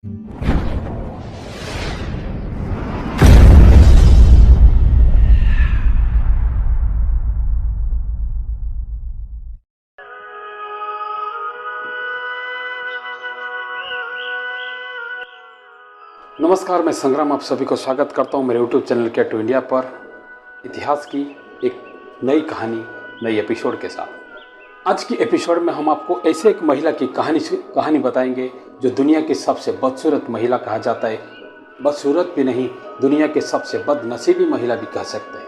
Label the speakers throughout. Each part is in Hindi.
Speaker 1: नमस्कार, मैं संग्राम आप सभी को स्वागत करता हूं मेरे यूट्यूब चैनल के टू इंडिया पर इतिहास की एक नई कहानी, नई एपिसोड के साथ। आज की एपिसोड में हम आपको ऐसे एक महिला की कहानी बताएंगे जो दुनिया की सबसे बदसूरत महिला कहा जाता है। बदसूरत भी नहीं, दुनिया के सबसे बदनसीबी महिला भी कह सकते हैं।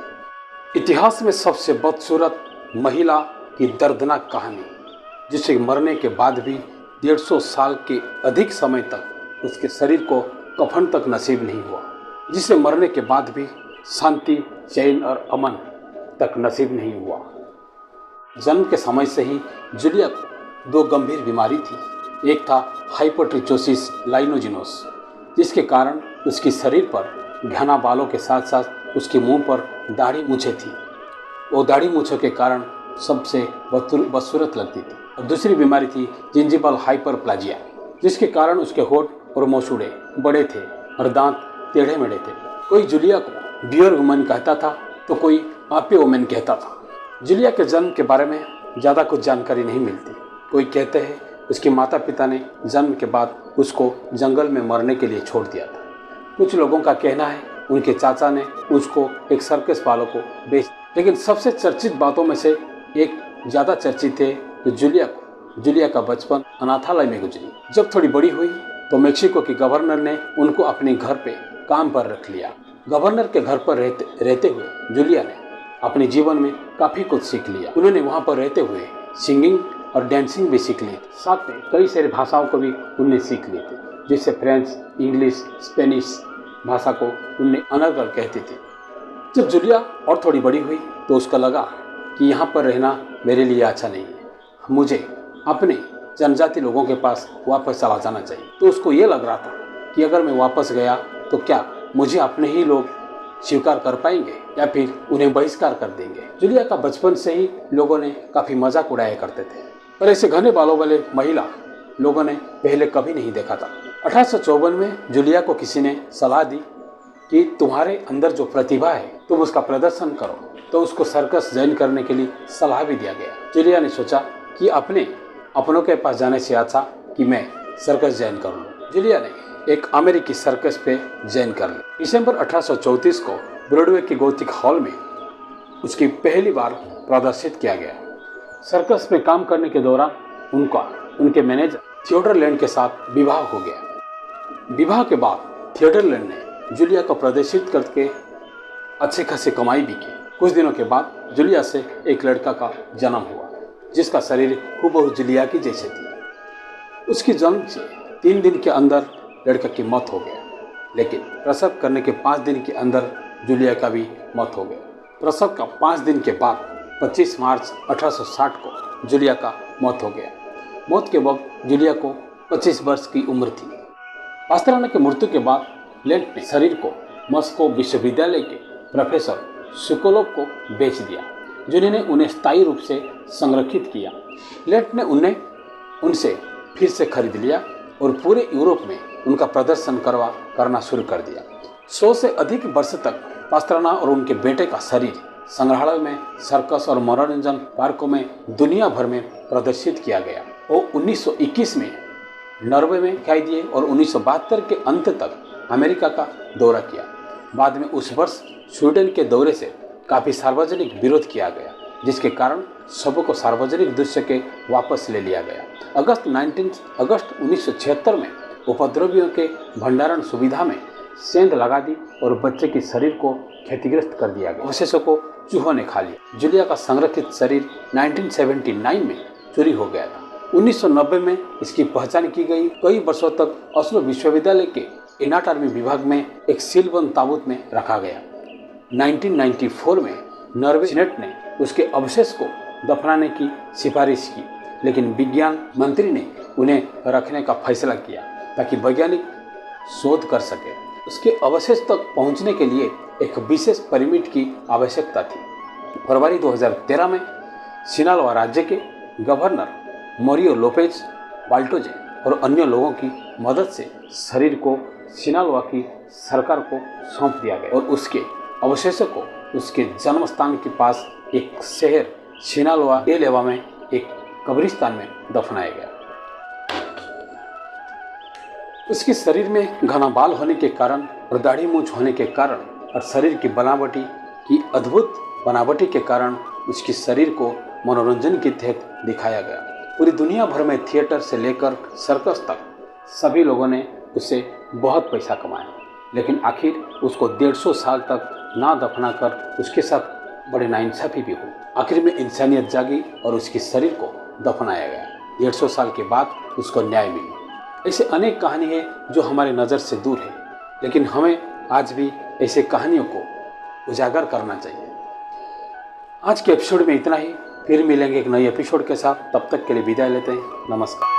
Speaker 1: इतिहास में सबसे बदसूरत महिला की दर्दनाक कहानी, जिसे मरने के बाद भी 150 साल के अधिक समय तक उसके शरीर को कफन तक नसीब नहीं हुआ, जिसे मरने के बाद भी शांति, चैन और अमन तक नसीब नहीं हुआ। जन्म के समय से ही जूलिया को 2 गंभीर बीमारी थी। एक था हाइपोट्रिचोसिस लाइनोजिनोस, जिसके कारण उसकी शरीर पर घना बालों के साथ साथ उसके मुंह पर दाढ़ी मूछें थी। वो दाढ़ी मूछों के कारण सबसे बदसूरत लगती थी। और दूसरी बीमारी थी जिंजिबल हाइपरप्लाजिया, जिसके कारण उसके होठ और मोछुड़े बड़े थे और दांत टेढ़े मेढ़े थे। कोई जूलिया को बियर वुमन कहता था तो कोई आपे वुमन कहता था। जूलिया के जन्म के बारे में ज़्यादा कुछ जानकारी नहीं मिलती। कोई कहते हैं उसके माता पिता ने जन्म के बाद उसको जंगल में मरने के लिए छोड़ दिया था। कुछ लोगों का कहना है उनके चाचा ने उसको एक सर्कस वालों को बेच। लेकिन सबसे चर्चित बातों में से एक ज़्यादा चर्चित है कि जूलिया का बचपन अनाथालय में गुजरी। जब थोड़ी बड़ी हुई तो मेक्सिको के गवर्नर ने उनको अपने घर पे काम पर रख लिया। गवर्नर के घर पर रहते हुए जूलिया ने अपने जीवन में काफ़ी कुछ सीख लिया। उन्होंने वहाँ पर रहते हुए सिंगिंग और डांसिंग भी सीख ली थी। साथ में कई सारी भाषाओं को भी उनने सीख ली थी, जैसे फ्रेंच, इंग्लिश, स्पेनिश भाषा को उनने अनर्गल कहती थी। जब जूलिया और थोड़ी बड़ी हुई तो उसको लगा कि यहाँ पर रहना मेरे लिए अच्छा नहीं है, मुझे अपने जनजाति लोगों के पास वापस चला जाना चाहिए। तो उसको ये लग रहा था कि अगर मैं वापस गया तो क्या मुझे अपने ही लोग स्वीकार कर पाएंगे या फिर उन्हें बहिष्कार कर देंगे। जूलिया का बचपन से ही लोगों ने काफ़ी मजाक उड़ाया करते थे, पर ऐसे घने बालों वाले महिला लोगों ने पहले कभी नहीं देखा था। 1854 में जूलिया को किसी ने सलाह दी कि तुम्हारे अंदर जो प्रतिभा है तुम उसका प्रदर्शन करो, तो उसको सर्कस ज्वाइन करने के लिए सलाह भी दिया गया। जूलिया ने सोचा कि अपनों के पास जाने से अच्छा कि मैं सर्कस ज्वाइन कर लूँ। जूलिया ने एक अमेरिकी सर्कस पे ज्वाइन कर ली। दिसंबर 1834 को ब्रॉडवे के गौतिक हॉल में उसकी पहली बार प्रदर्शित किया गया। सर्कस में काम करने के दौरान उनके मैनेजर थियोडरलैंड के साथ विवाह हो गया। विवाह के बाद थियोडरलैंड ने जूलिया को प्रदर्शित करके अच्छे खासी कमाई भी की। कुछ दिनों के बाद जूलिया से एक लड़का का जन्म हुआ, जिसका शरीर हूबहू जूलिया की जैसे थी। उसकी जन्म से 3 दिन के अंदर लड़का की मौत हो गया, लेकिन प्रसव करने के 5 दिन के अंदर जूलिया का भी मौत हो गया। प्रसव का 5 दिन के बाद 25 मार्च 1860 को जूलिया का मौत हो गया। मौत के वक्त जूलिया को 25 वर्ष की उम्र थी। पास्त्राना की मृत्यु के बाद लेंट ने शरीर को मॉस्को विश्वविद्यालय के प्रोफेसर सोकोलोव को बेच दिया, जिन्होंने उन्हें स्थायी रूप से संरक्षित किया। लेंट ने उनसे फिर से खरीद लिया और पूरे यूरोप में उनका प्रदर्शन करना शुरू कर दिया। 100 से अधिक वर्ष तक पास्त्राना और उनके बेटे का शरीर संग्रहालय में, सर्कस और मनोरंजन पार्कों में दुनिया भर में प्रदर्शित किया गया। वो 1921 में नॉर्वे में दिखाई दिए और 1972 के अंत तक अमेरिका का दौरा किया। बाद में उस वर्ष स्वीडन के दौरे से काफ़ी सार्वजनिक विरोध किया गया, जिसके कारण सबको सार्वजनिक दृश्य के वापस ले लिया गया। अगस्त 1976 में उपद्रवियों के भंडारण सुविधा में सेंध लगा दी और बच्चे के शरीर को क्षतिग्रस्त कर दिया गया। अवशेषों को चूहों ने खा लिया। जूलिया का संरक्षित शरीर 1979 में चोरी हो गया था। 1990 में इसकी पहचान की गई। कई वर्षों तक ऑस्लो विश्वविद्यालय के एनाटॉमी विभाग में एक सीलबंद ताबूत में रखा गया। 1994 में नॉर्वे सीनेट ने उसके अवशेष को दफनाने की सिफारिश की, लेकिन विज्ञान मंत्री ने उन्हें रखने का फैसला किया ताकि वैज्ञानिक शोध कर सके। उसके अवशेष तक पहुंचने के लिए एक विशेष परमिट की आवश्यकता थी। फरवरी 2013 में सिनालोआ राज्य के गवर्नर मोरियो लोपेज बाल्टोजे और अन्य लोगों की मदद से शरीर को सिनालवा की सरकार को सौंप दिया गया और उसके अवशेषों को उसके जन्म स्थान के पास एक शहर सिनालवा एलेवा में एक कब्रिस्तान में दफनाया गया। उसके शरीर में घना बाल होने के कारण और दाढ़ी मूंछ होने के कारण और शरीर की बनावटी की अद्भुत बनावटी के कारण उसके शरीर को मनोरंजन के तहत दिखाया गया। पूरी दुनिया भर में थिएटर से लेकर सर्कस तक सभी लोगों ने उससे बहुत पैसा कमाया, लेकिन आखिर उसको 150 साल तक ना दफना कर उसके साथ बड़े नाइंसाफी भी हुई। आखिर में इंसानियत जागी और उसके शरीर को दफनाया गया। 150 साल के बाद उसको न्याय मिला। ऐसे अनेक कहानी है जो हमारे नज़र से दूर है, लेकिन हमें आज भी ऐसे कहानियों को उजागर करना चाहिए। आज के एपिसोड में इतना ही, फिर मिलेंगे एक नई एपिसोड के साथ। तब तक के लिए विदाई लेते हैं। नमस्कार।